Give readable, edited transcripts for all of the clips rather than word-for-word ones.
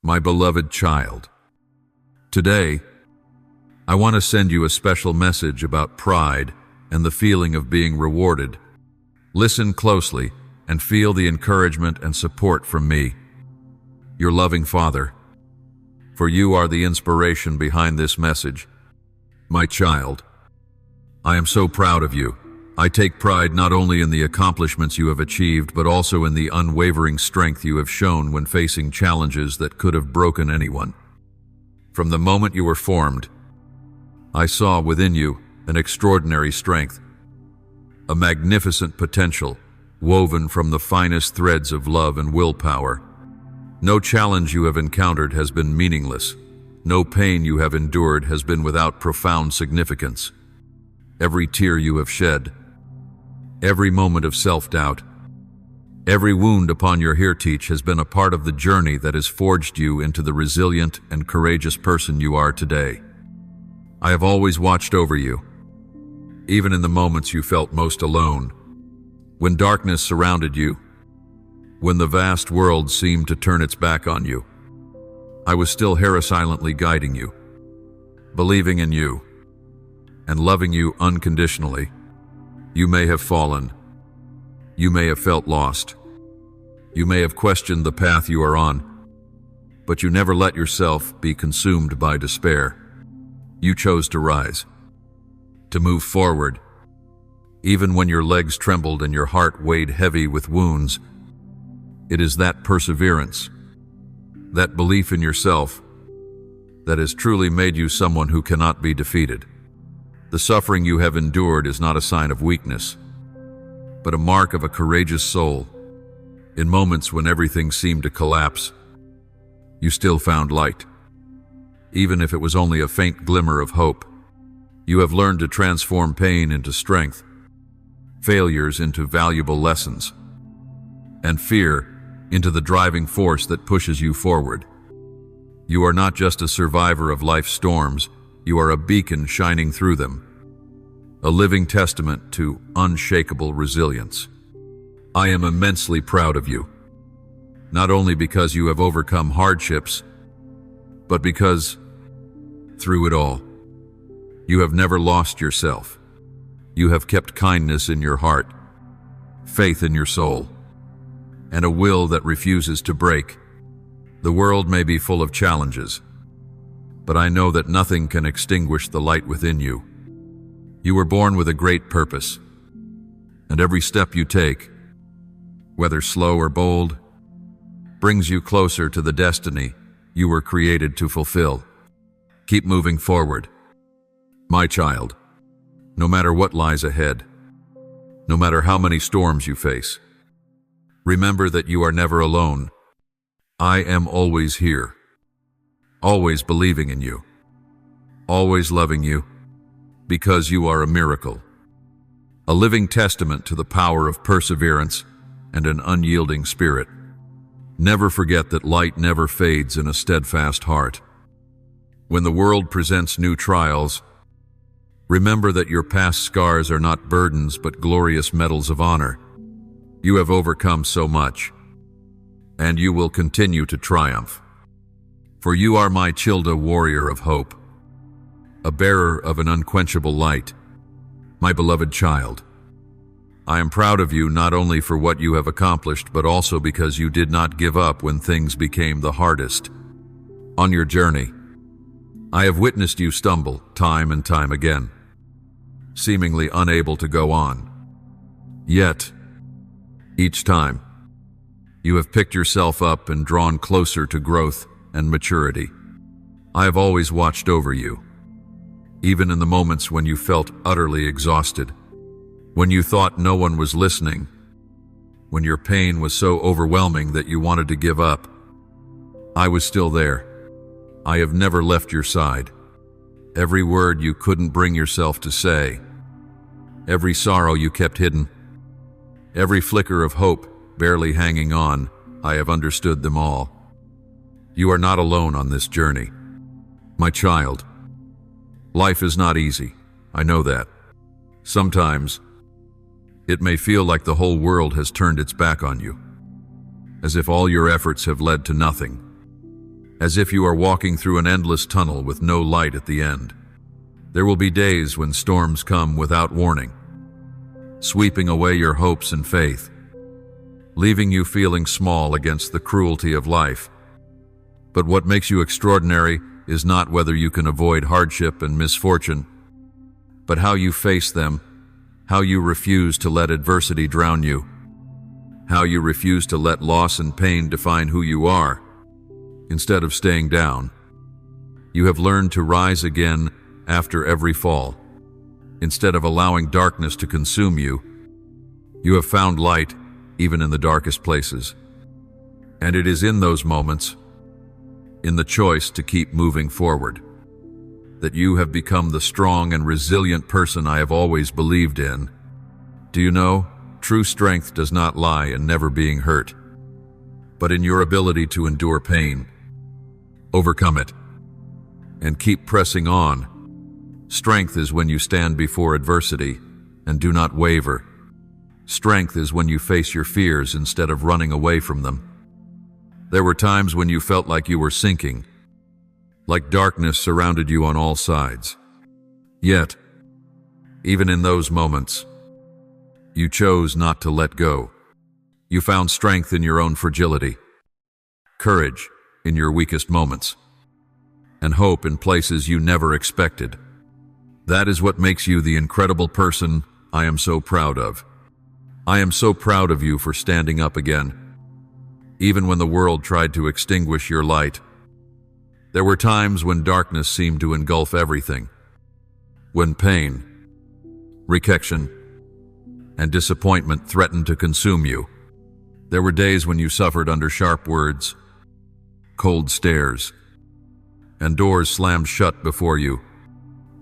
My beloved child. Today, I want to send you a special message about pride and the feeling of being rewarded. Listen closely and feel the encouragement and support from me, your loving Father, for you are the inspiration behind this message. My child, I am so proud of you. I take pride not only in the accomplishments you have achieved, but also in the unwavering strength you have shown when facing challenges that could have broken anyone. From the moment you were formed, I saw within you an extraordinary strength, a magnificent potential woven from the finest threads of love and willpower. No challenge you have encountered has been meaningless. No pain you have endured has been without profound significance. Every tear you have shed, every moment of self-doubt, every wound upon your teach has been a part of the journey that has forged you into the resilient and courageous person you are today. I have always watched over you, even in the moments you felt most alone, when darkness surrounded you, when the vast world seemed to turn its back on you. I was still here silently guiding you, believing in you, and loving you unconditionally. You may have fallen. You may have felt lost. You may have questioned the path you are on, but you never let yourself be consumed by despair. You chose to rise, to move forward, even when your legs trembled and your heart weighed heavy with wounds. It is that perseverance, that belief in yourself, that has truly made you someone who cannot be defeated. The suffering you have endured is not a sign of weakness, but a mark of a courageous soul. In moments when everything seemed to collapse, you still found light. Even if it was only a faint glimmer of hope, you have learned to transform pain into strength, failures into valuable lessons, and fear into the driving force that pushes you forward. You are not just a survivor of life's storms, you are a beacon shining through them, a living testament to unshakable resilience. I am immensely proud of you, not only because you have overcome hardships, but because, through it all, you have never lost yourself. You have kept kindness in your heart, faith in your soul, and a will that refuses to break. The world may be full of challenges, but I know that nothing can extinguish the light within you. You were born with a great purpose, and every step you take, whether slow or bold, brings you closer to the destiny you were created to fulfill. Keep moving forward, my child, no matter what lies ahead, no matter how many storms you face. Remember that you are never alone. I am always here, always believing in you, always loving you, because you are a miracle, a living testament to the power of perseverance and an unyielding spirit. Never forget that light never fades in a steadfast heart. When the world presents new trials, remember that your past scars are not burdens but glorious medals of honor. You have overcome so much, and you will continue to triumph. For you are my Childa warrior of hope, a bearer of an unquenchable light. My beloved child, I am proud of you not only for what you have accomplished, but also because you did not give up when things became the hardest. On your journey, I have witnessed you stumble time and time again, seemingly unable to go on. Yet, each time, you have picked yourself up and drawn closer to growth and maturity. I have always watched over you, even in the moments when you felt utterly exhausted, when you thought no one was listening, when your pain was so overwhelming that you wanted to give up. I was still there. I have never left your side. Every word you couldn't bring yourself to say, every sorrow you kept hidden, every flicker of hope barely hanging on, I have understood them all. You are not alone on this journey. My child, life is not easy. I know that. Sometimes, it may feel like the whole world has turned its back on you, as if all your efforts have led to nothing, as if you are walking through an endless tunnel with no light at the end. There will be days when storms come without warning, sweeping away your hopes and faith, leaving you feeling small against the cruelty of life. But what makes you extraordinary is not whether you can avoid hardship and misfortune, but how you face them, how you refuse to let adversity drown you, how you refuse to let loss and pain define who you are. Instead of staying down, you have learned to rise again after every fall. Instead of allowing darkness to consume you, you have found light even in the darkest places. And it is in those moments, in the choice to keep moving forward, that you have become the strong and resilient person I have always believed in. Do you know, true strength does not lie in never being hurt, but in your ability to endure pain, overcome it, and keep pressing on. Strength is when you stand before adversity and do not waver. Strength is when you face your fears instead of running away from them. There were times when you felt like you were sinking, like darkness surrounded you on all sides. Yet, even in those moments, you chose not to let go. You found strength in your own fragility, courage in your weakest moments, and hope in places you never expected. That is what makes you the incredible person I am so proud of. I am so proud of you for standing up again. Even when the world tried to extinguish your light, there were times when darkness seemed to engulf everything. When pain, rejection, and disappointment threatened to consume you. There were days when you suffered under sharp words, cold stares, and doors slammed shut before you.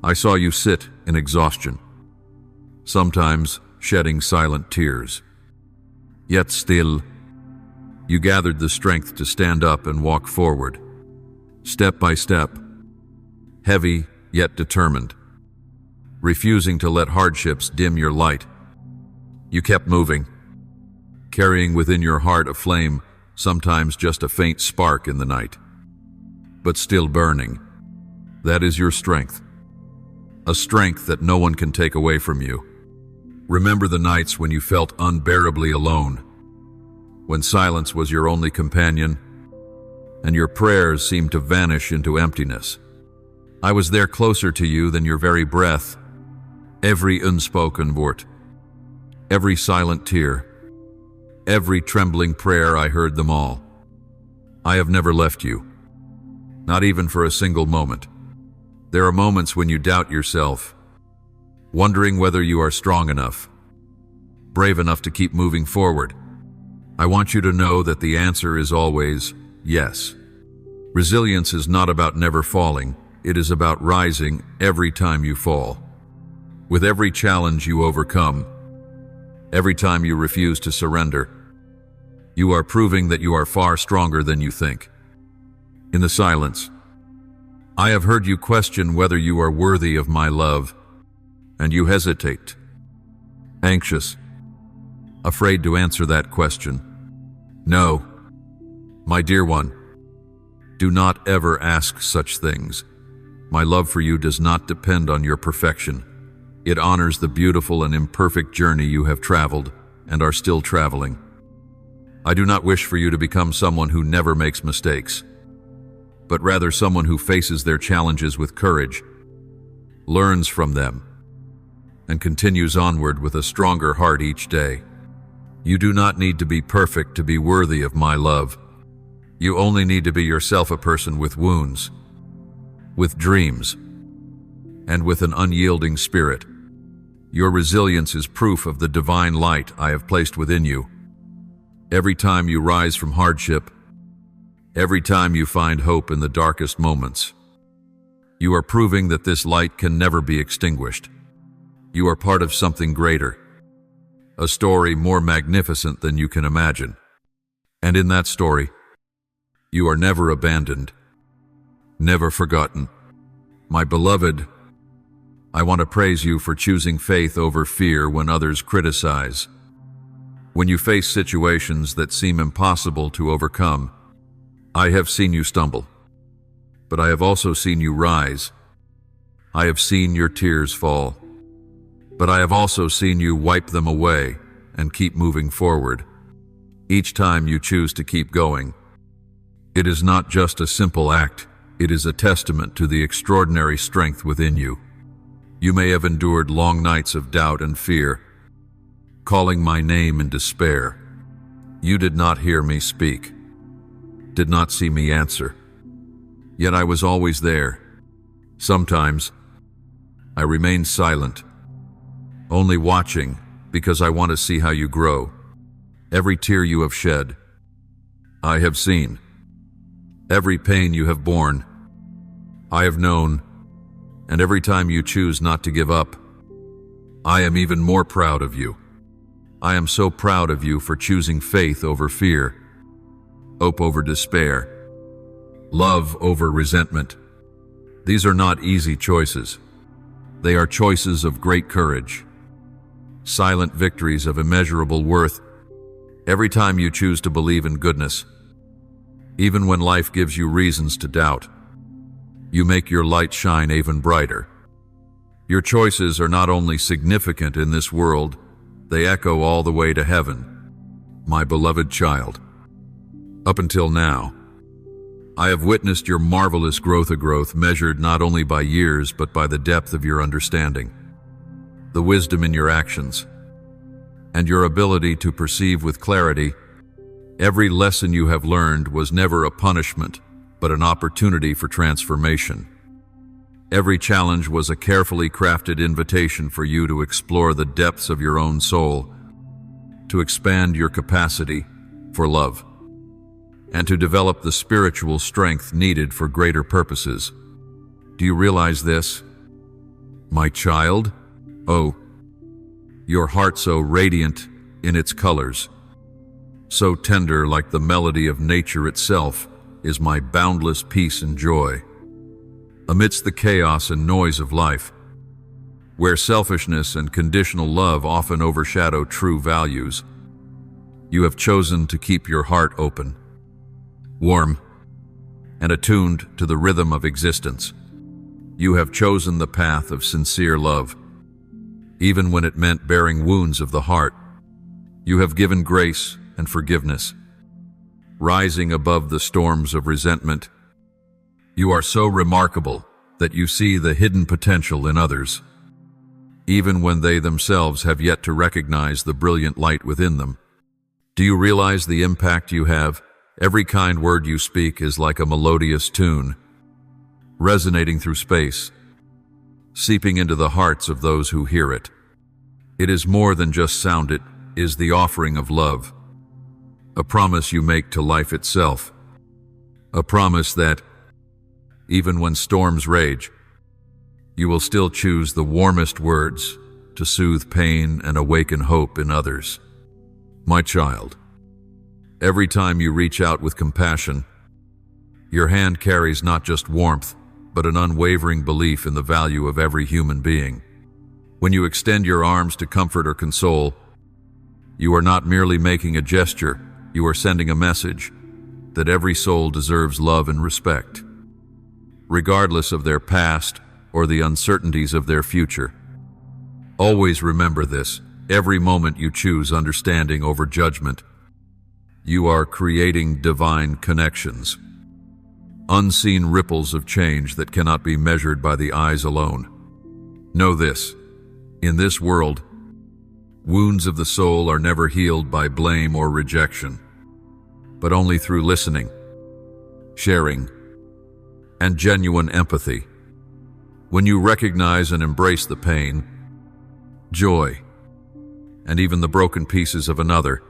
I saw you sit in exhaustion, sometimes shedding silent tears. Yet still, you gathered the strength to stand up and walk forward, step by step, heavy yet determined, refusing to let hardships dim your light. You kept moving, carrying within your heart a flame, sometimes just a faint spark in the night, but still burning. That is your strength, a strength that no one can take away from you. Remember the nights when you felt unbearably alone, when silence was your only companion, and your prayers seemed to vanish into emptiness. I was there closer to you than your very breath, every unspoken word, every silent tear, every trembling prayer. I heard them all. I have never left you, not even for a single moment. There are moments when you doubt yourself, wondering whether you are strong enough, brave enough to keep moving forward. I want you to know that the answer is always yes. Resilience is not about never falling. It is about rising every time you fall. With every challenge you overcome, every time you refuse to surrender, you are proving that you are far stronger than you think. In the silence, I have heard you question whether you are worthy of my love, and you hesitate, anxious, afraid to answer that question. No, my dear one, do not ever ask such things. My love for you does not depend on your perfection. It honors the beautiful and imperfect journey you have traveled and are still traveling. I do not wish for you to become someone who never makes mistakes, but rather someone who faces their challenges with courage, learns from them, and continues onward with a stronger heart each day. You do not need to be perfect to be worthy of my love. You only need to be yourself, a person with wounds, with dreams, and with an unyielding spirit. Your resilience is proof of the divine light I have placed within you. Every time you rise from hardship, every time you find hope in the darkest moments, you are proving that this light can never be extinguished. You are part of something greater, a story more magnificent than you can imagine. And in that story, you are never abandoned, never forgotten. My beloved, I want to praise you for choosing faith over fear when others criticize. When you face situations that seem impossible to overcome, I have seen you stumble, but I have also seen you rise. I have seen your tears fall, but I have also seen you wipe them away and keep moving forward. Each time you choose to keep going. It is not just a simple act, it is a testament to the extraordinary strength within you. You may have endured long nights of doubt and fear, calling my name in despair. You did not hear me speak, did not see me answer. Yet I was always there. Sometimes I remained silent, only watching because I want to see how you grow. Every tear you have shed, I have seen. Every pain you have borne, I have known. And every time you choose not to give up, I am even more proud of you. I am so proud of you for choosing faith over fear, hope over despair, love over resentment. These are not easy choices. They are choices of great courage, silent victories of immeasurable worth. Every time you choose to believe in goodness, even when life gives you reasons to doubt, you make your light shine even brighter. Your choices are not only significant in this world, they echo all the way to heaven. My beloved child, up until now, I have witnessed your marvelous growth measured not only by years but by the depth of your understanding, the wisdom in your actions, and your ability to perceive with clarity. Every lesson you have learned was never a punishment, but an opportunity for transformation. Every challenge was a carefully crafted invitation for you to explore the depths of your own soul, to expand your capacity for love, and to develop the spiritual strength needed for greater purposes. Do you realize this, my child? Oh, your heart so radiant in its colors, so tender like the melody of nature itself, is my boundless peace and joy. Amidst the chaos and noise of life, where selfishness and conditional love often overshadow true values, you have chosen to keep your heart open, warm, and attuned to the rhythm of existence. You have chosen the path of sincere love, even when it meant bearing wounds of the heart. You have given grace and forgiveness, rising above the storms of resentment. You are so remarkable that you see the hidden potential in others, even when they themselves have yet to recognize the brilliant light within them. Do you realize the impact you have? Every kind word you speak is like a melodious tune, resonating through space, seeping into the hearts of those who hear it. It is more than just sound, it is the offering of love, a promise you make to life itself, a promise that, even when storms rage, you will still choose the warmest words to soothe pain and awaken hope in others. My child, every time you reach out with compassion, your hand carries not just warmth, but an unwavering belief in the value of every human being. When you extend your arms to comfort or console, you are not merely making a gesture, you are sending a message that every soul deserves love and respect, regardless of their past or the uncertainties of their future. Always remember this: every moment you choose understanding over judgment, you are creating divine connections, unseen ripples of change that cannot be measured by the eyes alone. Know this: in this world, wounds of the soul are never healed by blame or rejection, but only through listening, sharing, and genuine empathy. When you recognize and embrace the pain, joy, and even the broken pieces of another,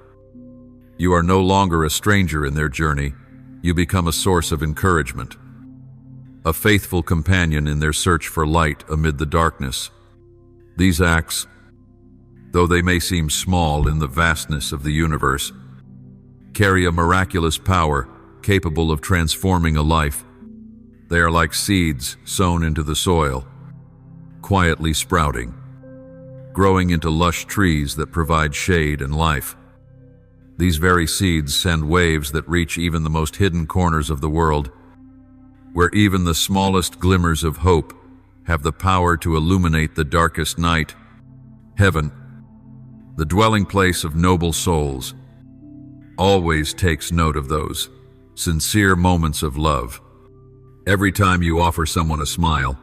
you are no longer a stranger in their journey. You become a source of encouragement, a faithful companion in their search for light amid the darkness. These acts, though they may seem small in the vastness of the universe, carry a miraculous power capable of transforming a life. They are like seeds sown into the soil, quietly sprouting, growing into lush trees that provide shade and life. These very seeds send waves that reach even the most hidden corners of the world, where even the smallest glimmers of hope have the power to illuminate the darkest night. Heaven, the dwelling place of noble souls, always takes note of those sincere moments of love. Every time you offer someone a smile,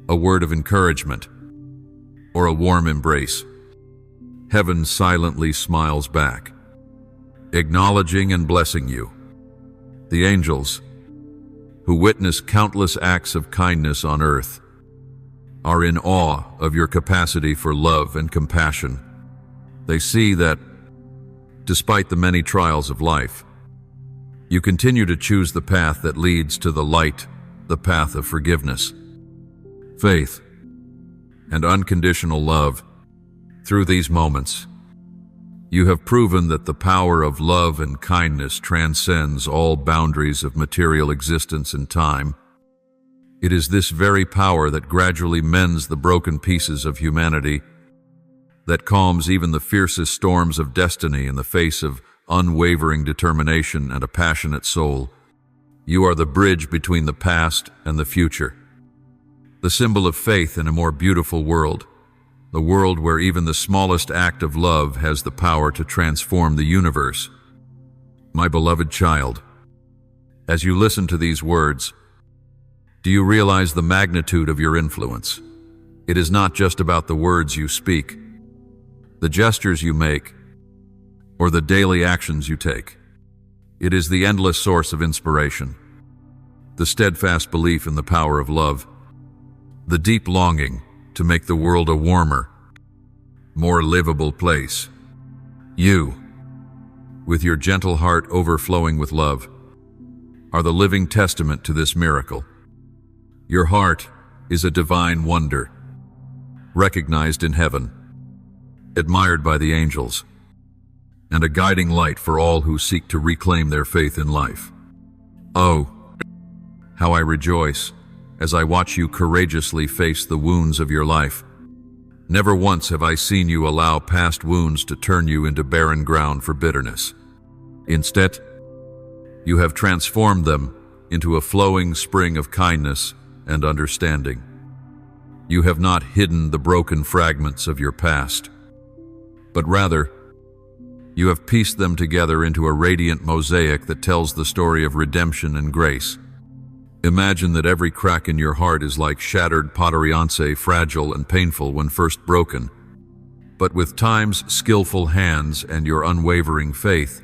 a word of encouragement, or a warm embrace, heaven silently smiles back, acknowledging and blessing you. The angels, who witness countless acts of kindness on earth, are in awe of your capacity for love and compassion. They see that, despite the many trials of life, you continue to choose the path that leads to the light, the path of forgiveness, faith, and unconditional love. Through these moments, you have proven that the power of love and kindness transcends all boundaries of material existence and time. It is this very power that gradually mends the broken pieces of humanity, that calms even the fiercest storms of destiny in the face of unwavering determination and a passionate soul. You are the bridge between the past and the future, the symbol of faith in a more beautiful world, the world where even the smallest act of love has the power to transform the universe. My beloved child, as you listen to these words, do you realize the magnitude of your influence? It is not just about the words you speak, the gestures you make, or the daily actions you take. It is the endless source of inspiration, the steadfast belief in the power of love, the deep longing to make the world a warmer, more livable place. You, with your gentle heart overflowing with love, are the living testament to this miracle. Your heart is a divine wonder, recognized in heaven, admired by the angels, and a guiding light for all who seek to reclaim their faith in life. Oh, how I rejoice as I watch you courageously face the wounds of your life. Never once have I seen you allow past wounds to turn you into barren ground for bitterness. Instead, you have transformed them into a flowing spring of kindness and understanding. You have not hidden the broken fragments of your past, but rather, you have pieced them together into a radiant mosaic that tells the story of redemption and grace. Imagine that every crack in your heart is like shattered pottery, fragile and painful when first broken. But with time's skillful hands and your unwavering faith,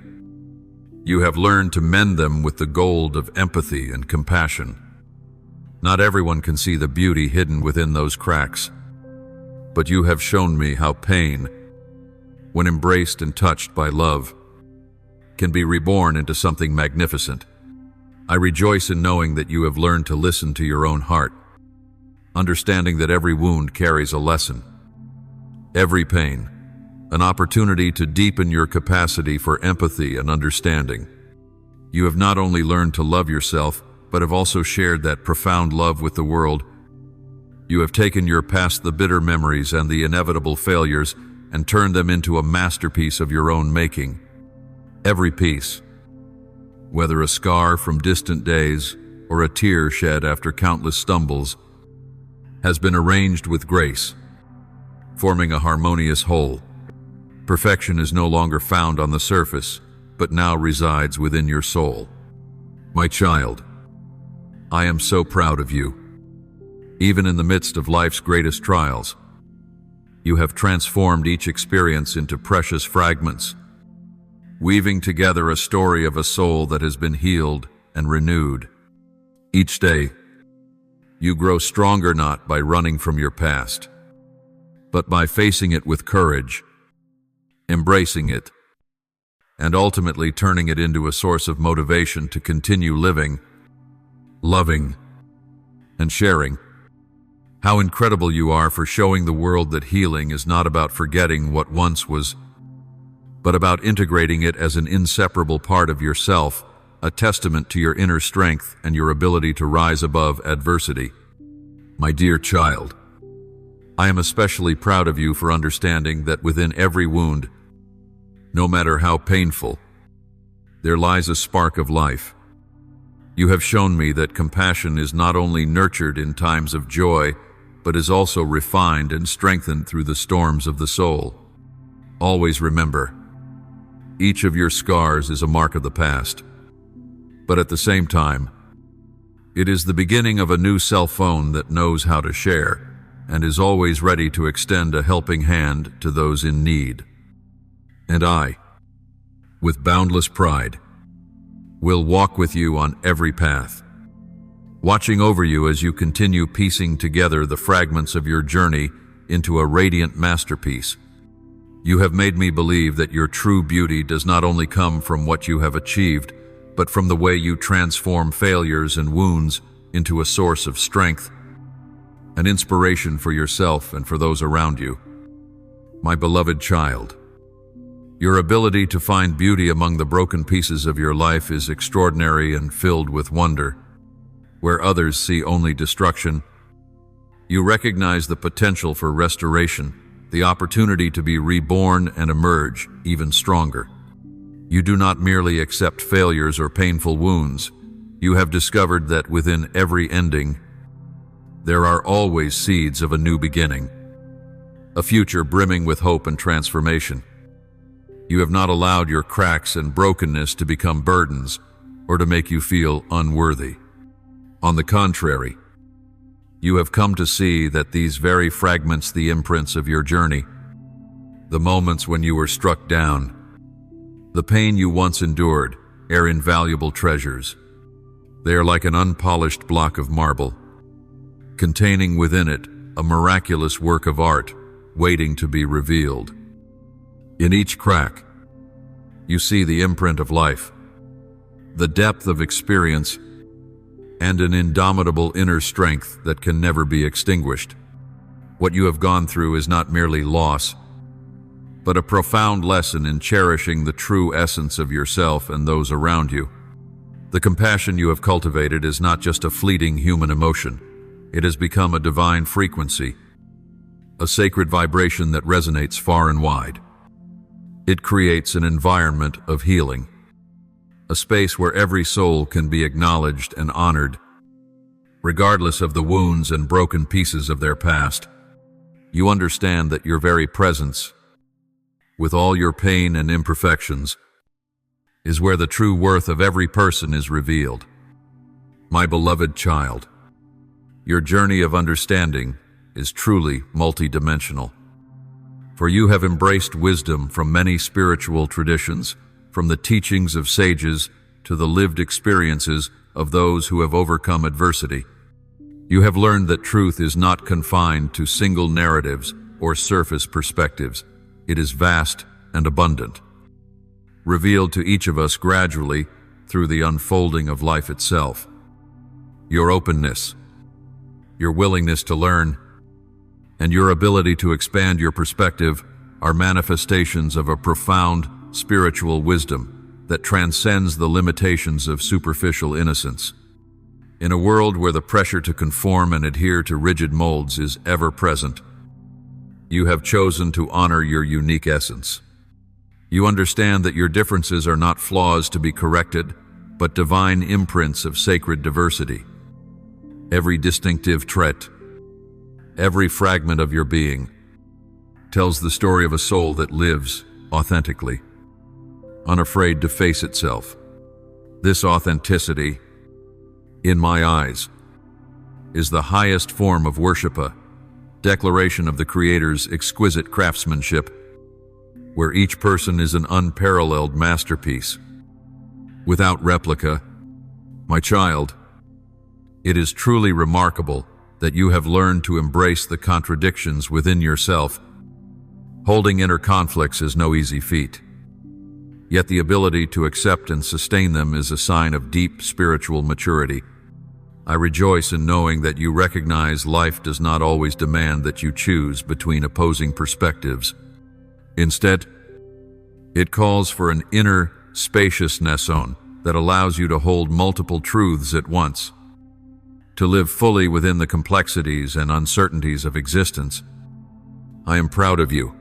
you have learned to mend them with the gold of empathy and compassion. Not everyone can see the beauty hidden within those cracks, but you have shown me how pain, when embraced and touched by love, can be reborn into something magnificent. I rejoice in knowing that you have learned to listen to your own heart, understanding that every wound carries a lesson, every pain, an opportunity to deepen your capacity for empathy and understanding. You have not only learned to love yourself, but have also shared that profound love with the world. You have taken your past, the bitter memories and the inevitable failures, and turned them into a masterpiece of your own making. Every piece, whether a scar from distant days or a tear shed after countless stumbles, has been arranged with grace, forming a harmonious whole. Perfection is no longer found on the surface, but now resides within your soul. My child, I am so proud of you. Even in the midst of life's greatest trials, you have transformed each experience into precious fragments, weaving together a story of a soul that has been healed and renewed. Each day, you grow stronger not by running from your past, but by facing it with courage, embracing it, and ultimately turning it into a source of motivation to continue living, loving, and sharing. How incredible you are for showing the world that healing is not about forgetting what once was, but about integrating it as an inseparable part of yourself, a testament to your inner strength and your ability to rise above adversity. My dear child, I am especially proud of you for understanding that within every wound, no matter how painful, there lies a spark of life, You have shown me that compassion is not only nurtured in times of joy, but is also refined and strengthened through the storms of the soul. Always remember, each of your scars is a mark of the past. But at the same time, it is the beginning of a new cell phone that knows how to share and is always ready to extend a helping hand to those in need. And I, with boundless pride, will walk with you on every path, watching over you as you continue piecing together the fragments of your journey into a radiant masterpiece. You have made me believe that your true beauty does not only come from what you have achieved, but from the way you transform failures and wounds into a source of strength, an inspiration for yourself and for those around you. My beloved child, your ability to find beauty among the broken pieces of your life is extraordinary and filled with wonder. Where others see only destruction, you recognize the potential for restoration, the opportunity to be reborn and emerge even stronger. You do not merely accept failures or painful wounds. You have discovered that within every ending, there are always seeds of a new beginning, a future brimming with hope and transformation. You have not allowed your cracks and brokenness to become burdens or to make you feel unworthy. On the contrary, you have come to see that these very fragments, the imprints of your journey, the moments when you were struck down, the pain you once endured, are invaluable treasures. They are like an unpolished block of marble, containing within it a miraculous work of art waiting to be revealed. In each crack, you see the imprint of life, the depth of experience, and an indomitable inner strength that can never be extinguished. What you have gone through is not merely loss, but a profound lesson in cherishing the true essence of yourself and those around you. The compassion you have cultivated is not just a fleeting human emotion. It has become a divine frequency, a sacred vibration that resonates far and wide. It creates an environment of healing, a space where every soul can be acknowledged and honored, regardless of the wounds and broken pieces of their past. You understand that your very presence, with all your pain and imperfections, is where the true worth of every person is revealed. My beloved child, your journey of understanding is truly multidimensional. For you have embraced wisdom from many spiritual traditions, from the teachings of sages to the lived experiences of those who have overcome adversity. You have learned that truth is not confined to single narratives or surface perspectives. It is vast and abundant, revealed to each of us gradually through the unfolding of life itself. Your openness, your willingness to learn, and your ability to expand your perspective are manifestations of a profound spiritual wisdom that transcends the limitations of superficial innocence. In a world where the pressure to conform and adhere to rigid molds is ever present, you have chosen to honor your unique essence. You understand that your differences are not flaws to be corrected, but divine imprints of sacred diversity. Every distinctive trait, every fragment of your being, tells the story of a soul that lives authentically, unafraid to face itself. This authenticity, in my eyes, is the highest form of worship, a declaration of the Creator's exquisite craftsmanship, where each person is an unparalleled masterpiece, without replica. My child, it is truly remarkable that you have learned to embrace the contradictions within yourself. Holding inner conflicts is no easy feat. Yet the ability to accept and sustain them is a sign of deep spiritual maturity. I rejoice in knowing that you recognize life does not always demand that you choose between opposing perspectives. Instead, it calls for an inner spaciousness that allows you to hold multiple truths at once, to live fully within the complexities and uncertainties of existence. I am proud of you,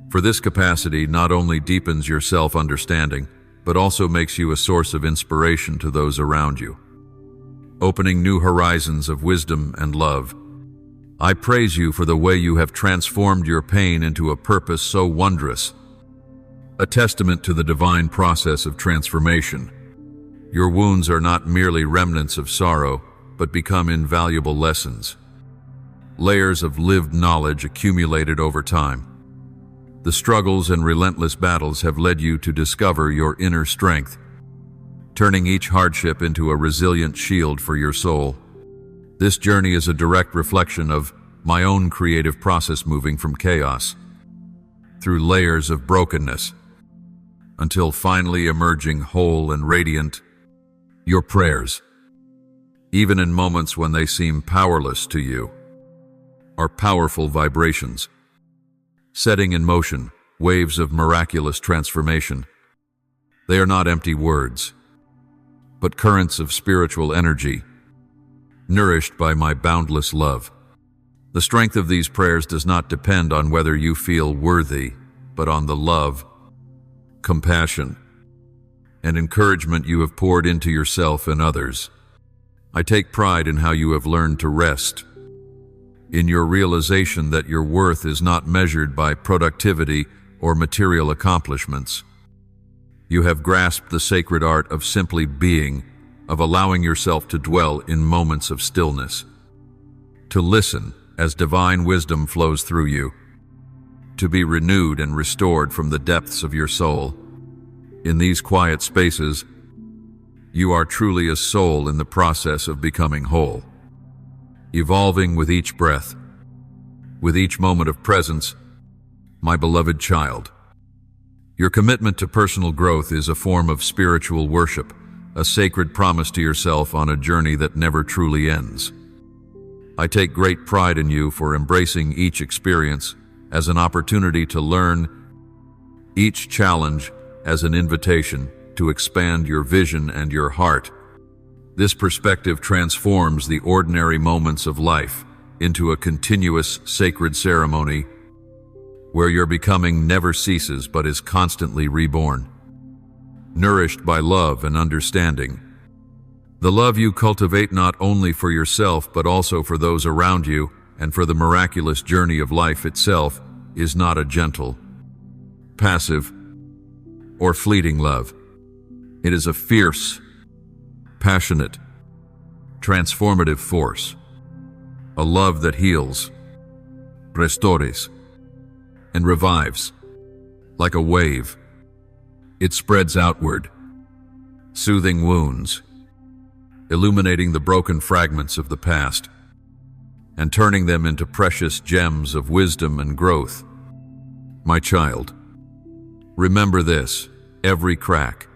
for this capacity not only deepens your self-understanding, but also makes you a source of inspiration to those around you, opening new horizons of wisdom and love. I praise you for the way you have transformed your pain into a purpose so wondrous, a testament to the divine process of transformation. Your wounds are not merely remnants of sorrow, but become invaluable lessons, layers of lived knowledge accumulated over time. The struggles and relentless battles have led you to discover your inner strength, turning each hardship into a resilient shield for your soul. This journey is a direct reflection of my own creative process, moving from chaos through layers of brokenness until finally emerging whole and radiant. Your prayers, even in moments when they seem powerless to you, are powerful vibrations, setting in motion waves of miraculous transformation. They are not empty words, but currents of spiritual energy, nourished by my boundless love. The strength of these prayers does not depend on whether you feel worthy, but on the love, compassion, and encouragement you have poured into yourself and others. I take pride in how you have learned to rest, in your realization that your worth is not measured by productivity or material accomplishments. You have grasped the sacred art of simply being, of allowing yourself to dwell in moments of stillness, to listen as divine wisdom flows through you, to be renewed and restored from the depths of your soul. In these quiet spaces, you are truly a soul in the process of becoming whole, evolving with each breath, with each moment of presence. My beloved child, your commitment to personal growth is a form of spiritual worship, a sacred promise to yourself on a journey that never truly ends. I take great pride in you for embracing each experience as an opportunity to learn, each challenge as an invitation to expand your vision and your heart. This perspective transforms the ordinary moments of life into a continuous sacred ceremony where your becoming never ceases but is constantly reborn, nourished by love and understanding. The love you cultivate not only for yourself but also for those around you and for the miraculous journey of life itself is not a gentle, passive, or fleeting love. It is a fierce, passionate, transformative force, a love that heals, restores, and revives. Like a wave, it spreads outward, soothing wounds, illuminating the broken fragments of the past, and turning them into precious gems of wisdom and growth. My child, remember this: every crack,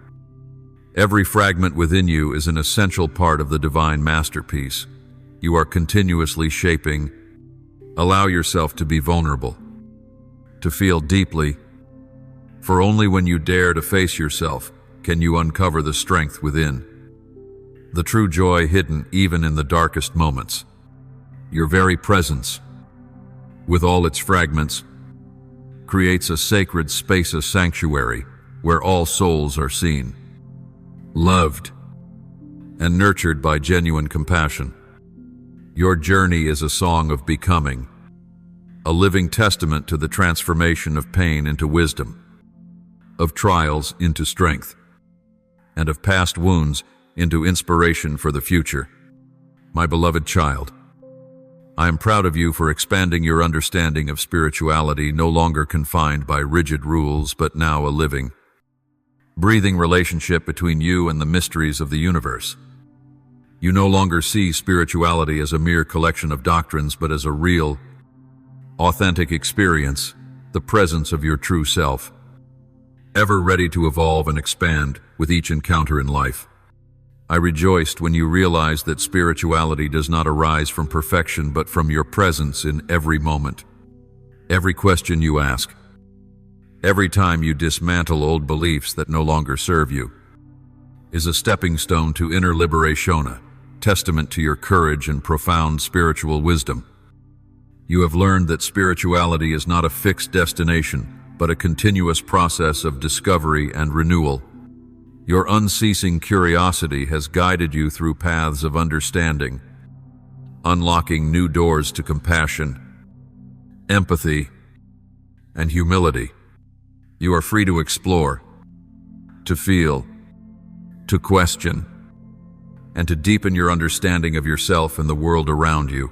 every fragment within you is an essential part of the divine masterpiece you are continuously shaping. Allow yourself to be vulnerable, to feel deeply, for only when you dare to face yourself can you uncover the strength within, the true joy hidden even in the darkest moments. Your very presence, with all its fragments, creates a sacred space, a sanctuary where all souls are seen, loved, and nurtured by genuine compassion. Your journey is a song of becoming, a living testament to the transformation of pain into wisdom, of trials into strength, and of past wounds into inspiration for the future. My beloved child, I am proud of you for expanding your understanding of spirituality, no longer confined by rigid rules, but now a living, breathing relationship between you and the mysteries of the universe. You no longer see spirituality as a mere collection of doctrines, but as a real, authentic experience, the presence of your true self, ever ready to evolve and expand with each encounter in life. I rejoiced when you realized that spirituality does not arise from perfection but from your presence in every moment. Every question you ask, every time you dismantle old beliefs that no longer serve you, is a stepping stone to inner liberation, a testament to your courage and profound spiritual wisdom. You have learned that spirituality is not a fixed destination, but a continuous process of discovery and renewal. Your unceasing curiosity has guided you through paths of understanding, unlocking new doors to compassion, empathy, and humility. You are free to explore, to feel, to question, and to deepen your understanding of yourself and the world around you.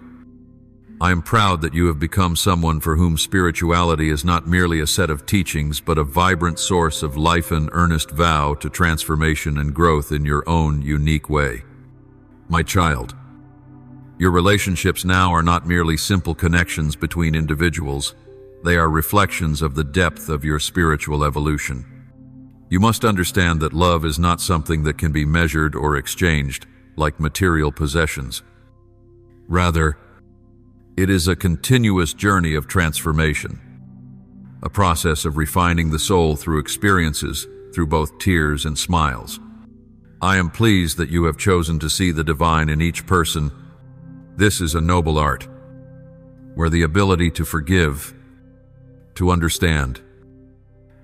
I am proud that you have become someone for whom spirituality is not merely a set of teachings, but a vibrant source of life and earnest vow to transformation and growth in your own unique way. My child, your relationships now are not merely simple connections between individuals. They are reflections of the depth of your spiritual evolution. You must understand that love is not something that can be measured or exchanged like material possessions. Rather, it is a continuous journey of transformation, a process of refining the soul through experiences, through both tears and smiles. I am pleased that you have chosen to see the divine in each person. This is a noble art, where the ability to forgive, to understand,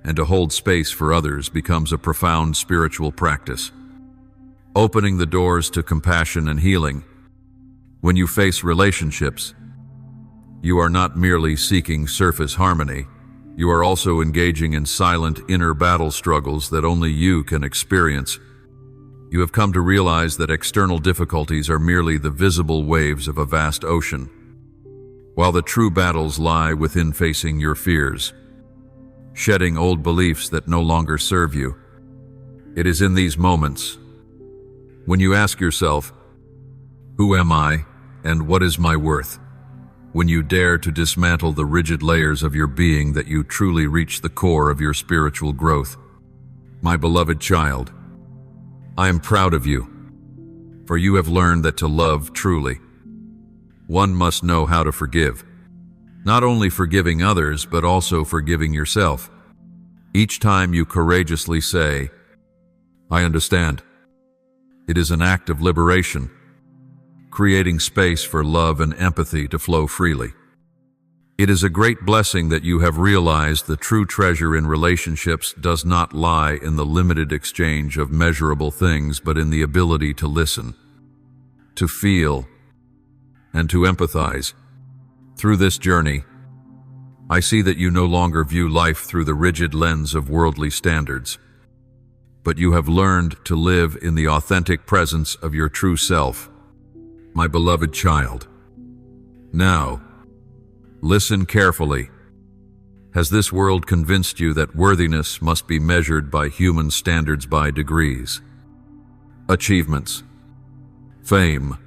and to hold space for others becomes a profound spiritual practice, opening the doors to compassion and healing. When you face relationships, you are not merely seeking surface harmony, you are also engaging in silent inner battle struggles that only you can experience. You have come to realize that external difficulties are merely the visible waves of a vast ocean, while the true battles lie within facing your fears, shedding old beliefs that no longer serve you. It is in these moments, when you ask yourself, who am I and what is my worth? When you dare to dismantle the rigid layers of your being, that you truly reach the core of your spiritual growth. My beloved child, I am proud of you, for you have learned that to love truly, one must know how to forgive. Not only forgiving others, but also forgiving yourself. Each time you courageously say, I understand, it is an act of liberation, creating space for love and empathy to flow freely. It is a great blessing that you have realized the true treasure in relationships does not lie in the limited exchange of measurable things, but in the ability to listen, to feel, and to empathize. Through this journey, I see that you no longer view life through the rigid lens of worldly standards, but you have learned to live in the authentic presence of your true self. My beloved child, now, listen carefully. Has this world convinced you that worthiness must be measured by human standards, by degrees, achievements, fame,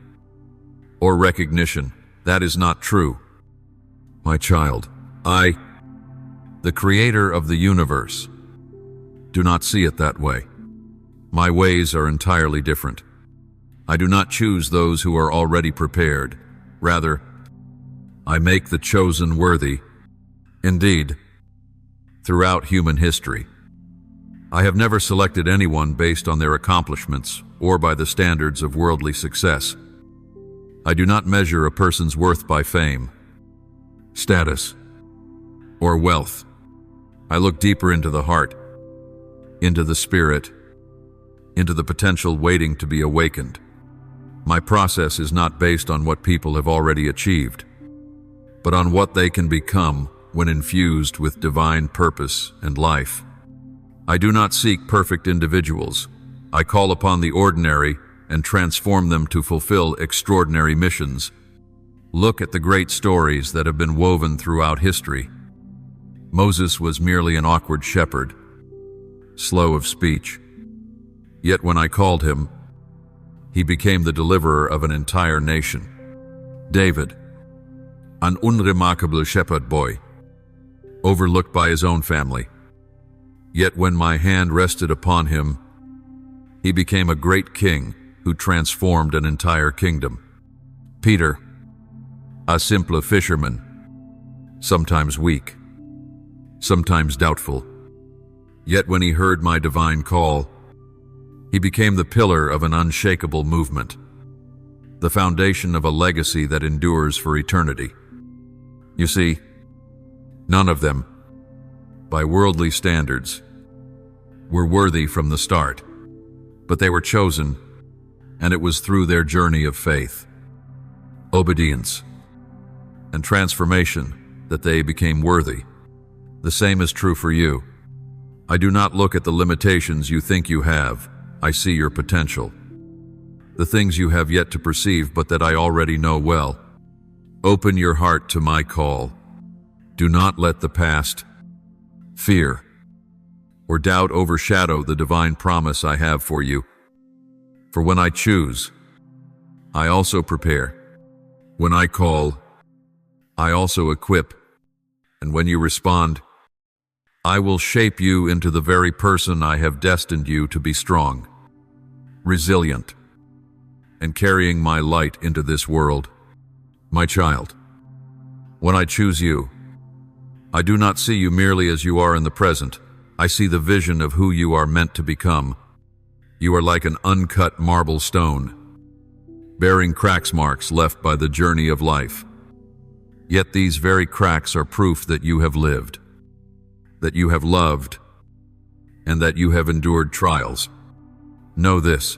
or recognition? That is not true. My child, I, the creator of the universe, do not see it that way. My ways are entirely different. I do not choose those who are already prepared. Rather, I make the chosen worthy. Indeed, throughout human history, I have never selected anyone based on their accomplishments or by the standards of worldly success. I do not measure a person's worth by fame, status, or wealth. I look deeper into the heart, into the spirit, into the potential waiting to be awakened. My process is not based on what people have already achieved, but on what they can become when infused with divine purpose and life. I do not seek perfect individuals. I call upon the ordinary and transform them to fulfill extraordinary missions. Look at the great stories that have been woven throughout history. Moses was merely an awkward shepherd, slow of speech. Yet when I called him, he became the deliverer of an entire nation. David, an unremarkable shepherd boy, overlooked by his own family. Yet when my hand rested upon him, he became a great king who transformed an entire kingdom. Peter, a simple fisherman, sometimes weak, sometimes doubtful. Yet when he heard my divine call, he became the pillar of an unshakable movement, the foundation of a legacy that endures for eternity. You see, none of them, by worldly standards, were worthy from the start. but they were chosen, and it was through their journey of faith, obedience, and transformation that they became worthy. The same is true for you. I do not look at the limitations you think you have. I see your potential, the things you have yet to perceive but that I already know well. Open your heart to my call. Do not let the past, fear, or doubt overshadow the divine promise I have for you. For when I choose, I also prepare. When I call, I also equip. And when you respond, I will shape you into the very person I have destined you to be: strong, resilient, and carrying my light into this world. My child, when I choose you, I do not see you merely as you are in the present. I see the vision of who you are meant to become. You are like an uncut marble stone, bearing cracks marks left by the journey of life. Yet these very cracks are proof that you have lived, that you have loved, and that you have endured trials. Know this: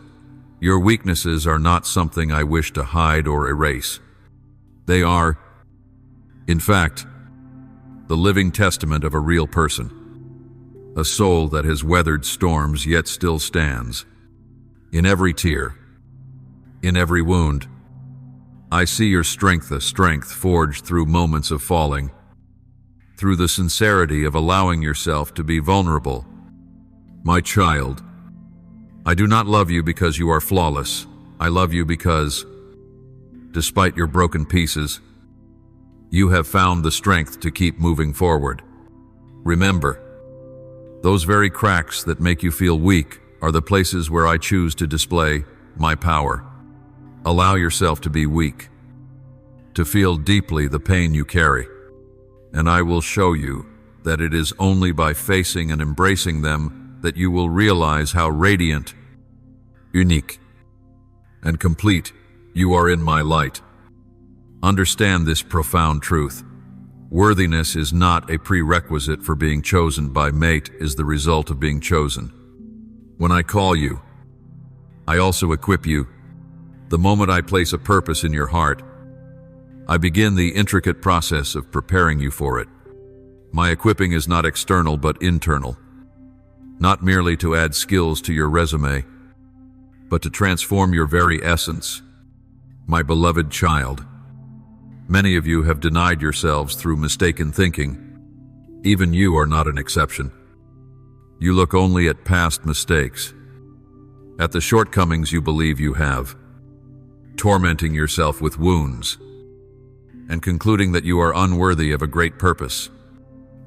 your weaknesses are not something I wish to hide or erase. They are, in fact, the living testament of a real person, a soul that has weathered storms yet still stands. In every tear, in every wound, I see your strength, a strength forged through moments of falling, through the sincerity of allowing yourself to be vulnerable. My child, I do not love you because you are flawless. I love you because, despite your broken pieces, you have found the strength to keep moving forward. Remember, those very cracks that make you feel weak are the places where I choose to display my power. Allow yourself to be weak, to feel deeply the pain you carry, and I will show you that it is only by facing and embracing them that you will realize how radiant, unique, and complete you are in my light. Understand this profound truth. Worthiness is not a prerequisite for being chosen by mate, is the result of being chosen. When I call you, I also equip you. The moment I place a purpose in your heart, I begin the intricate process of preparing you for it. My equipping is not external but internal, not merely to add skills to your resume, but to transform your very essence. My beloved child, many of you have denied yourselves through mistaken thinking. Even you are not an exception. You look only at past mistakes, at the shortcomings you believe you have, tormenting yourself with wounds, and concluding that you are unworthy of a great purpose.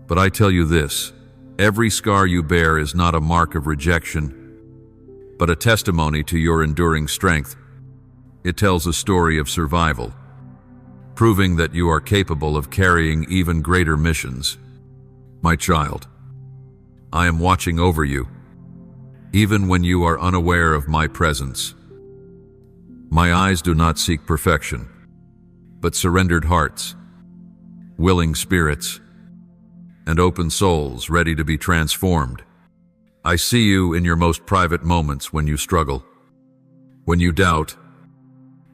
But I tell you this: every scar you bear is not a mark of rejection, but a testimony to your enduring strength. It tells a story of survival, proving that you are capable of carrying even greater missions. My child, I am watching over you, even when you are unaware of my presence. My eyes do not seek perfection, but surrendered hearts, willing spirits, and open souls ready to be transformed. I see you in your most private moments, when you struggle, when you doubt,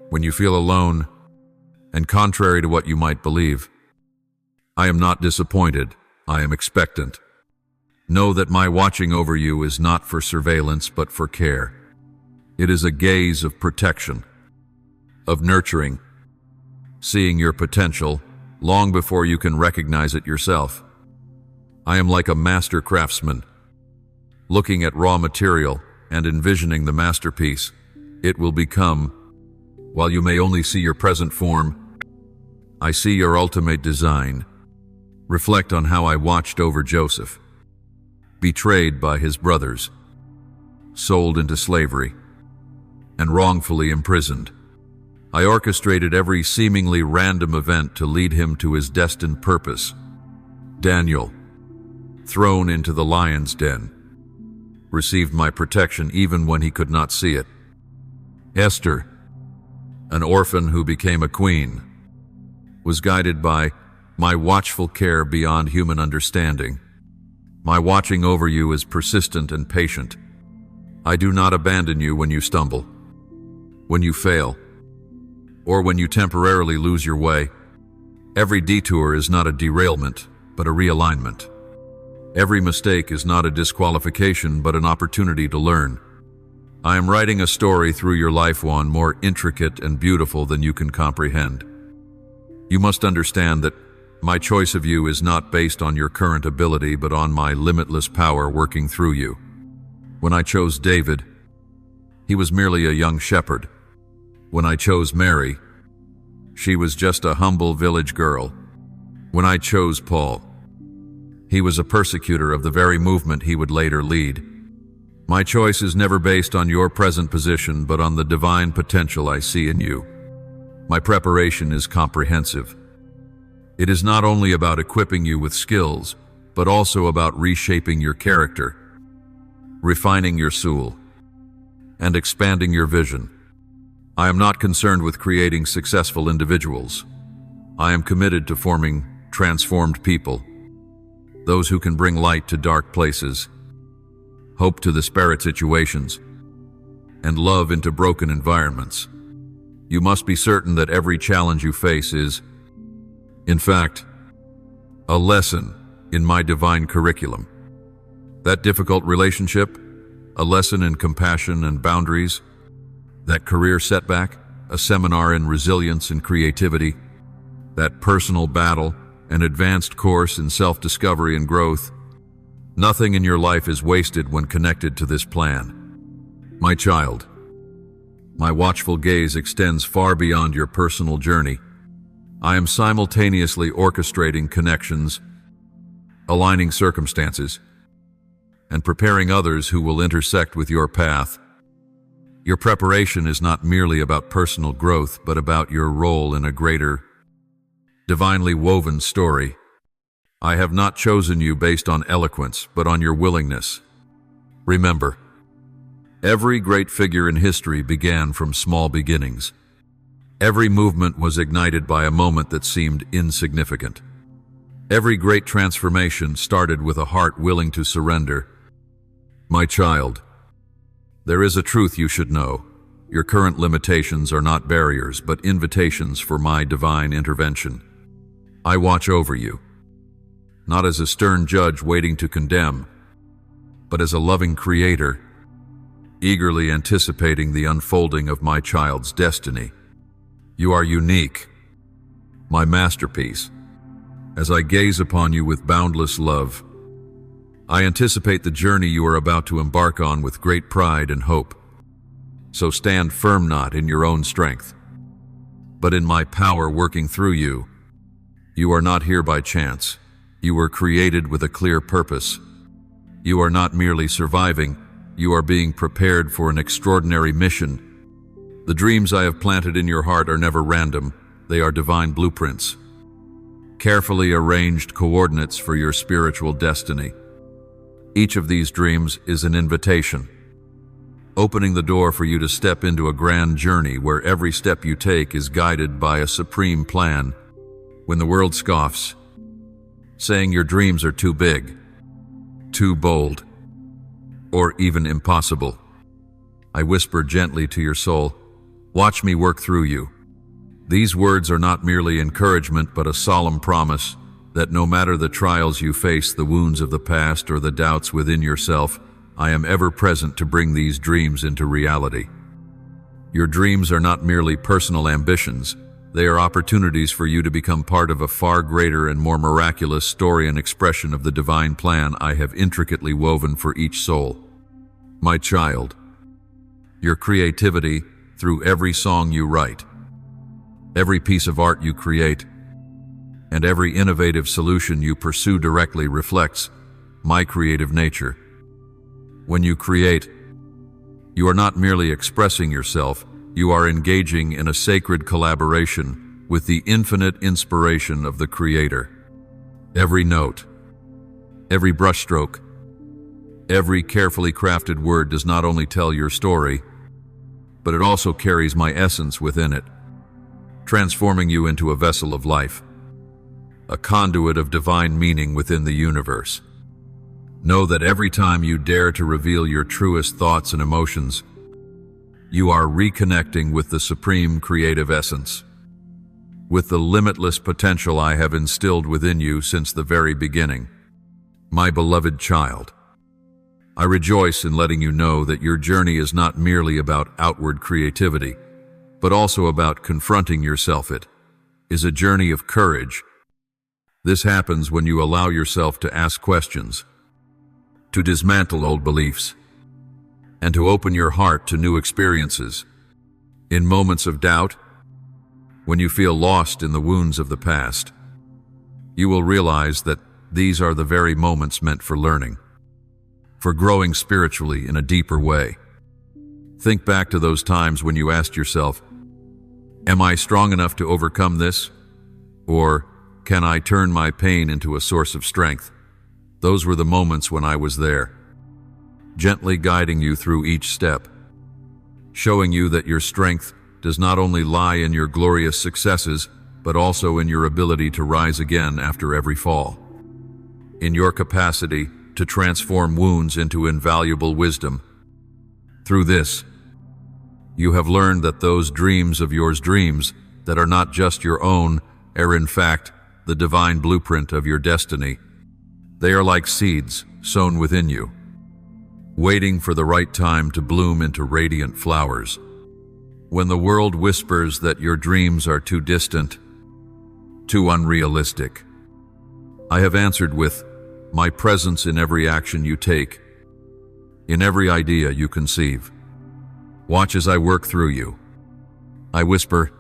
when you feel alone, and contrary to what you might believe. I am not disappointed, I am expectant. Know that my watching over you is not for surveillance but for care. It is a gaze of protection, of nurturing, seeing your potential long before you can recognize it yourself. I am like a master craftsman, looking at raw material and envisioning the masterpiece it will become. While you may only see your present form, I see your ultimate design. Reflect on how I watched over Joseph, betrayed by his brothers, sold into slavery, and wrongfully imprisoned. I orchestrated every seemingly random event to lead him to his destined purpose. Daniel, thrown into the lion's den, received my protection even when he could not see it. Esther, an orphan who became a queen, was guided by my watchful care beyond human understanding. My watching over you is persistent and patient, I do not abandon you when you stumble, when you fail, or when you temporarily lose your way. Every detour is not a derailment, but a realignment. Every mistake is not a disqualification, but an opportunity to learn. I am writing a story through your life, one more intricate and beautiful than you can comprehend. You must understand that my choice of you is not based on your current ability, but on my limitless power working through you. When I chose David, he was merely a young shepherd. When I chose Mary, she was just a humble village girl. When I chose Paul, he was a persecutor of the very movement he would later lead. My choice is never based on your present position, but on the divine potential I see in you. My preparation is comprehensive. It is not only about equipping you with skills, but also about reshaping your character, refining your soul, and expanding your vision. I am not concerned with creating successful individuals. I am committed to forming transformed people, those who can bring light to dark places, hope to disparate situations, and love into broken environments. You must be certain that every challenge you face is, in fact, a lesson in my divine curriculum. That difficult relationship, a lesson in compassion and boundaries. That career setback, a seminar in resilience and creativity. That personal battle, an advanced course in self-discovery and growth. Nothing in your life is wasted when connected to this plan. My child, my watchful gaze extends far beyond your personal journey. I am simultaneously orchestrating connections, aligning circumstances, and preparing others who will intersect with your path. Your preparation is not merely about personal growth, but about your role in a greater, divinely woven story. I have not chosen you based on eloquence, but on your willingness. Remember, every great figure in history began from small beginnings. Every movement was ignited by a moment that seemed insignificant. Every great transformation started with a heart willing to surrender. My child, there is a truth you should know. Your current limitations are not barriers, but invitations for my divine intervention. I watch over you, not as a stern judge waiting to condemn, but as a loving creator, eagerly anticipating the unfolding of my child's destiny. You are unique, my masterpiece. As I gaze upon you with boundless love, I anticipate the journey you are about to embark on with great pride and hope. So stand firm, not in your own strength, but in my power working through you. You are not here by chance. You were created with a clear purpose. You are not merely surviving, you are being prepared for an extraordinary mission. The dreams I have planted in your heart are never random. They are divine blueprints, carefully arranged coordinates for your spiritual destiny. Each of these dreams is an invitation, opening the door for you to step into a grand journey where every step you take is guided by a supreme plan. When the world scoffs, saying your dreams are too big, too bold, or even impossible, I whisper gently to your soul, watch me work through you. These words are not merely encouragement, but a solemn promise that no matter the trials you face, the wounds of the past, or the doubts within yourself, I am ever present to bring these dreams into reality. Your dreams are not merely personal ambitions. They are opportunities for you to become part of a far greater and more miraculous story and expression of the divine plan I have intricately woven for each soul. My child, your creativity, through every song you write, every piece of art you create, and every innovative solution you pursue directly reflects my creative nature. When you create, you are not merely expressing yourself, you are engaging in a sacred collaboration with the infinite inspiration of the Creator. Every note, every brushstroke, every carefully crafted word does not only tell your story, but it also carries my essence within it, transforming you into a vessel of life, a conduit of divine meaning within the universe. Know that every time you dare to reveal your truest thoughts and emotions, you are reconnecting with the supreme creative essence, with the limitless potential I have instilled within you since the very beginning. My beloved child, I rejoice in letting you know that your journey is not merely about outward creativity, but also about confronting yourself. It is a journey of courage. This happens when you allow yourself to ask questions, to dismantle old beliefs, and to open your heart to new experiences. In moments of doubt, when you feel lost in the wounds of the past, you will realize that these are the very moments meant for learning, for growing spiritually in a deeper way. Think back to those times when you asked yourself, "Am I strong enough to overcome this?" Or, "Can I turn my pain into a source of strength?" Those were the moments when I was there, gently guiding you through each step, showing you that your strength does not only lie in your glorious successes, but also in your ability to rise again after every fall, in your capacity to transform wounds into invaluable wisdom. Through this, you have learned that those dreams of yours, dreams that are not just your own, are in fact the divine blueprint of your destiny. They are like seeds sown within you, waiting for the right time to bloom into radiant flowers. When the world whispers that your dreams are too distant, too unrealistic, I have answered with my presence in every action you take, in every idea you conceive. Watch as I work through you. I whisper,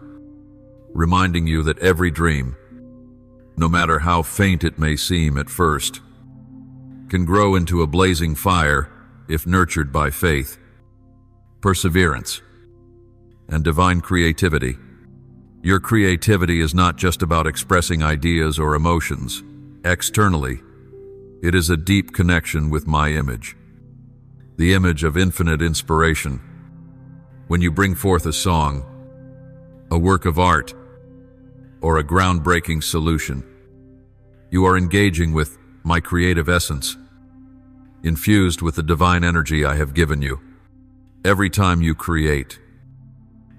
reminding you that every dream, no matter how faint it may seem at first, can grow into a blazing fire if nurtured by faith, perseverance, and divine creativity. Your creativity is not just about expressing ideas or emotions externally. It is a deep connection with my image, the image of infinite inspiration. When you bring forth a song, a work of art, or a groundbreaking solution, you are engaging with my creative essence, infused with the divine energy I have given you. Every time you create,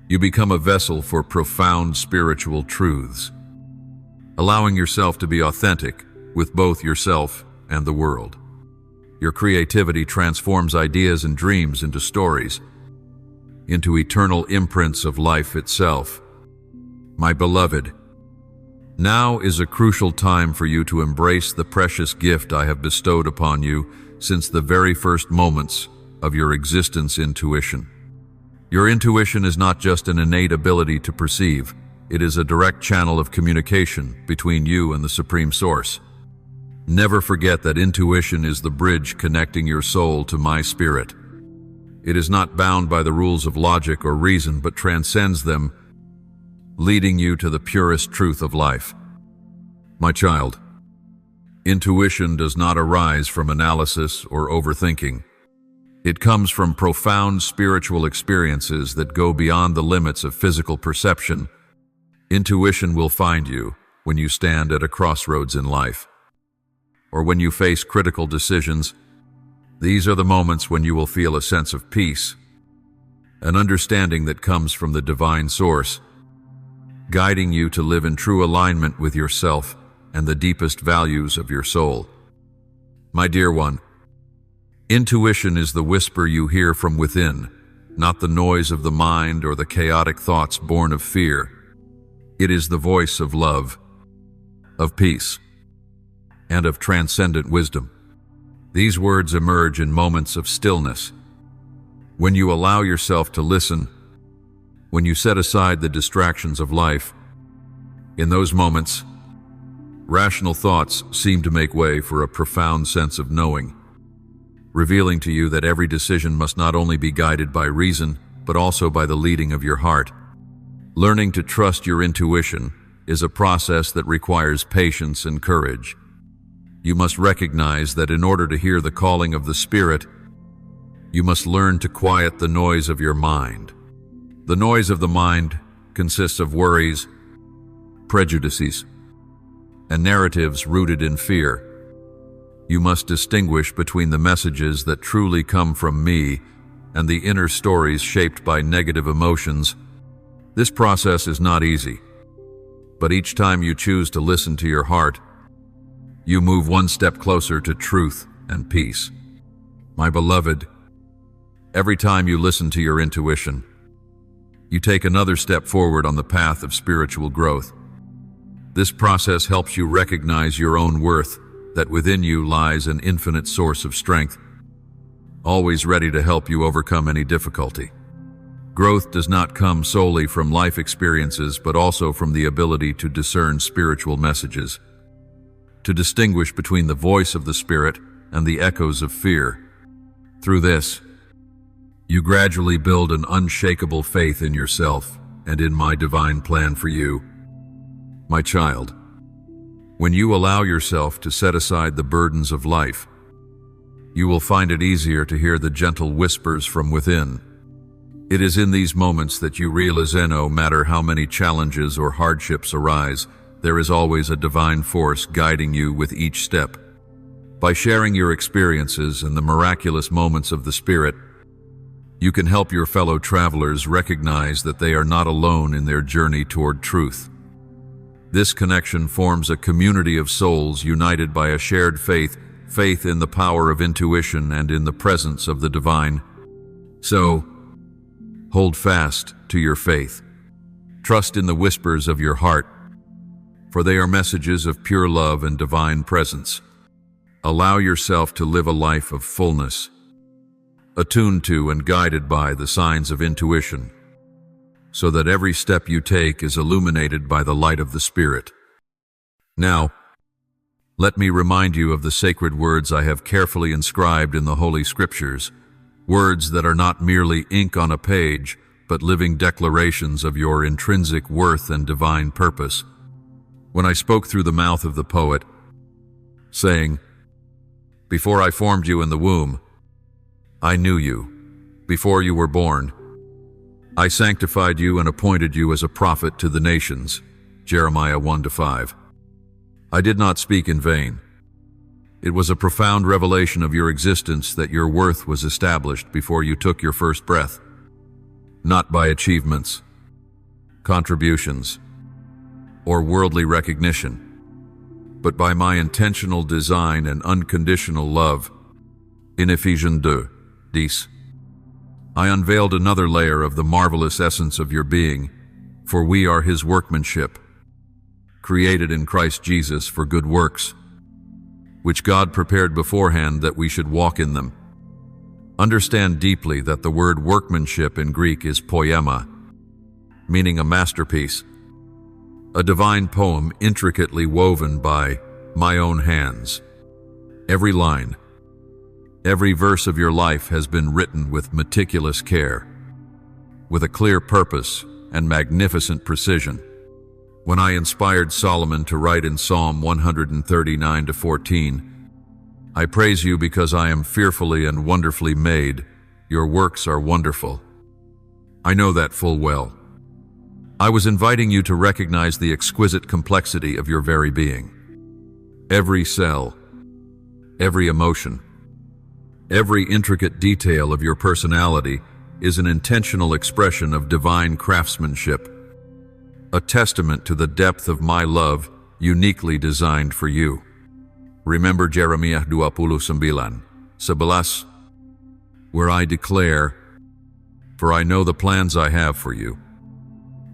you become a vessel for profound spiritual truths, allowing yourself to be authentic with both yourself and the world. Your creativity transforms ideas and dreams into stories, into eternal imprints of life itself. My beloved, now is a crucial time for you to embrace the precious gift I have bestowed upon you since the very first moments of your existence: intuition. Your intuition is not just an innate ability to perceive, it is a direct channel of communication between you and the Supreme Source. Never forget that intuition is the bridge connecting your soul to my spirit. It is not bound by the rules of logic or reason, but transcends them, leading you to the purest truth of life. My child, intuition does not arise from analysis or overthinking. It comes from profound spiritual experiences that go beyond the limits of physical perception. Intuition will find you when you stand at a crossroads in life, or when you face critical decisions. These are the moments when you will feel a sense of peace, an understanding that comes from the divine source, guiding you to live in true alignment with yourself and the deepest values of your soul. My dear one, intuition is the whisper you hear from within, not the noise of the mind or the chaotic thoughts born of fear. It is the voice of love, of peace, and of transcendent wisdom. These words emerge in moments of stillness. When you allow yourself to listen, when you set aside the distractions of life, in those moments, rational thoughts seem to make way for a profound sense of knowing, revealing to you that every decision must not only be guided by reason, but also by the leading of your heart. Learning to trust your intuition is a process that requires patience and courage. You must recognize that in order to hear the calling of the Spirit, you must learn to quiet the noise of your mind. The noise of the mind consists of worries, prejudices, and narratives rooted in fear. You must distinguish between the messages that truly come from me and the inner stories shaped by negative emotions. This process is not easy, but each time you choose to listen to your heart, you move one step closer to truth and peace. My beloved, every time you listen to your intuition, you take another step forward on the path of spiritual growth. This process helps you recognize your own worth, that within you lies an infinite source of strength, always ready to help you overcome any difficulty. Growth does not come solely from life experiences, but also from the ability to discern spiritual messages, to distinguish between the voice of the Spirit and the echoes of fear. Through this, you gradually build an unshakable faith in yourself and in my divine plan for you. My child, when you allow yourself to set aside the burdens of life, you will find it easier to hear the gentle whispers from within. It is in these moments that you realize no matter how many challenges or hardships arise, there is always a divine force guiding you with each step. By sharing your experiences and the miraculous moments of the Spirit, you can help your fellow travelers recognize that they are not alone in their journey toward truth. This connection forms a community of souls united by a shared faith in the power of intuition and in the presence of the divine. So, hold fast to your faith. Trust in the whispers of your heart, for they are messages of pure love and divine presence. Allow yourself to live a life of fullness, attuned to and guided by the signs of intuition, so that every step you take is illuminated by the light of the Spirit. Now, let me remind you of the sacred words I have carefully inscribed in the Holy Scriptures, words that are not merely ink on a page, but living declarations of your intrinsic worth and divine purpose. When I spoke through the mouth of the poet, saying, "Before I formed you in the womb, I knew you. Before you were born, I sanctified you and appointed you as a prophet to the nations." Jeremiah 1-5. I did not speak in vain. It was a profound revelation of your existence that your worth was established before you took your first breath, not by achievements, contributions, or worldly recognition, but by my intentional design and unconditional love. In Ephesians 2:10, I unveiled another layer of the marvelous essence of your being, for we are His workmanship, created in Christ Jesus for good works, which God prepared beforehand that we should walk in them. Understand deeply that the word workmanship in Greek is poema, meaning a masterpiece, a divine poem intricately woven by my own hands. Every line, every verse of your life has been written with meticulous care, with a clear purpose and magnificent precision. When I inspired Solomon to write in Psalm 139-14, I praise you because I am fearfully and wonderfully made. Your works are wonderful. I know that full well. I was inviting you to recognize the exquisite complexity of your very being. Every cell, every emotion, every intricate detail of your personality is an intentional expression of divine craftsmanship, a testament to the depth of my love uniquely designed for you. Remember Jeremiah 29:11, where I declare, "For I know the plans I have for you,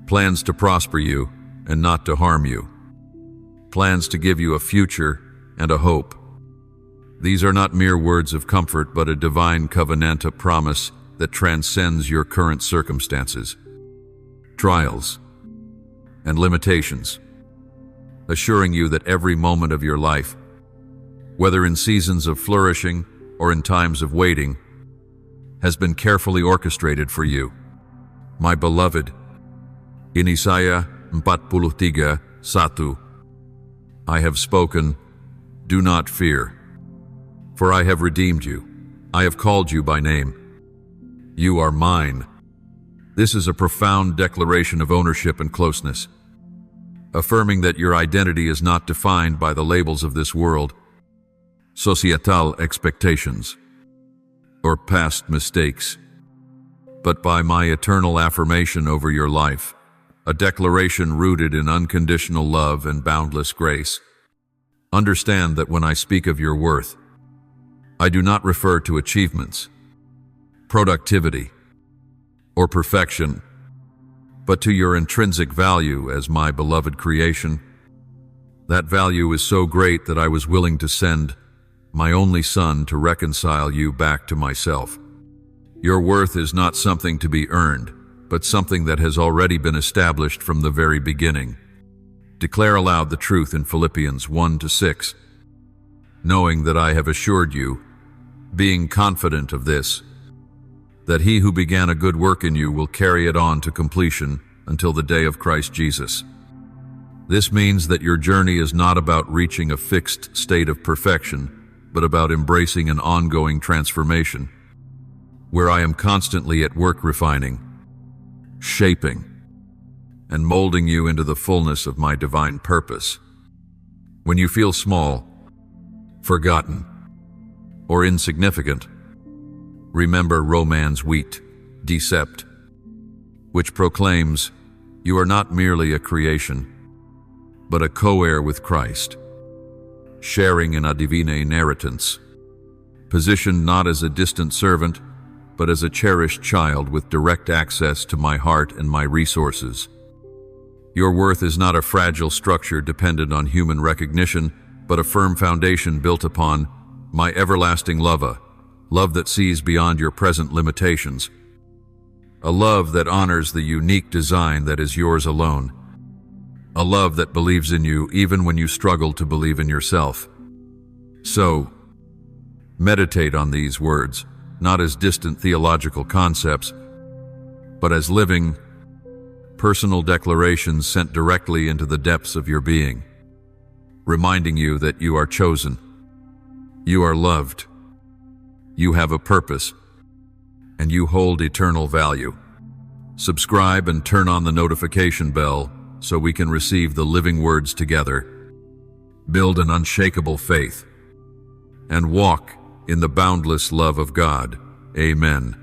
plans to prosper you and not to harm you, plans to give you a future and a hope." These are not mere words of comfort, but a divine covenantal promise that transcends your current circumstances, trials, and limitations, assuring you that every moment of your life, whether in seasons of flourishing or in times of waiting, has been carefully orchestrated for you. My beloved, in Isaiah 43:1, I have spoken, "Do not fear, for I have redeemed you. I have called you by name. You are mine." This is a profound declaration of ownership and closeness, affirming that your identity is not defined by the labels of this world. societal expectations, or past mistakes, but by my eternal affirmation over your life, a declaration rooted in unconditional love and boundless grace. Understand that when I speak of your worth, I do not refer to achievements, productivity, or perfection, but to your intrinsic value as my beloved creation. That value is so great that I was willing to send my only Son to reconcile you back to myself. Your worth is not something to be earned, but something that has already been established from the very beginning. Declare aloud the truth in Philippians 1-6, knowing that I have assured you, being confident of this, that he who began a good work in you will carry it on to completion until the day of Christ Jesus. This means that your journey is not about reaching a fixed state of perfection, but about embracing an ongoing transformation, where I am constantly at work refining, shaping, and molding you into the fullness of my divine purpose. When you feel small, forgotten, or insignificant, remember Romans 8:7, which proclaims, you are not merely a creation, but a co-heir with Christ, sharing in a divine inheritance, positioned not as a distant servant, but as a cherished child with direct access to my heart and my resources. Your worth is not a fragile structure dependent on human recognition, but a firm foundation built upon my everlasting love, a love that sees beyond your present limitations, a love that honors the unique design that is yours alone, a love that believes in you even when you struggle to believe in yourself. So, meditate on these words, not as distant theological concepts, but as living, personal declarations sent directly into the depths of your being, reminding you that you are chosen, you are loved, you have a purpose, and you hold eternal value. Subscribe and turn on the notification bell so we can receive the living words together. Build an unshakable faith and walk in the boundless love of God. Amen.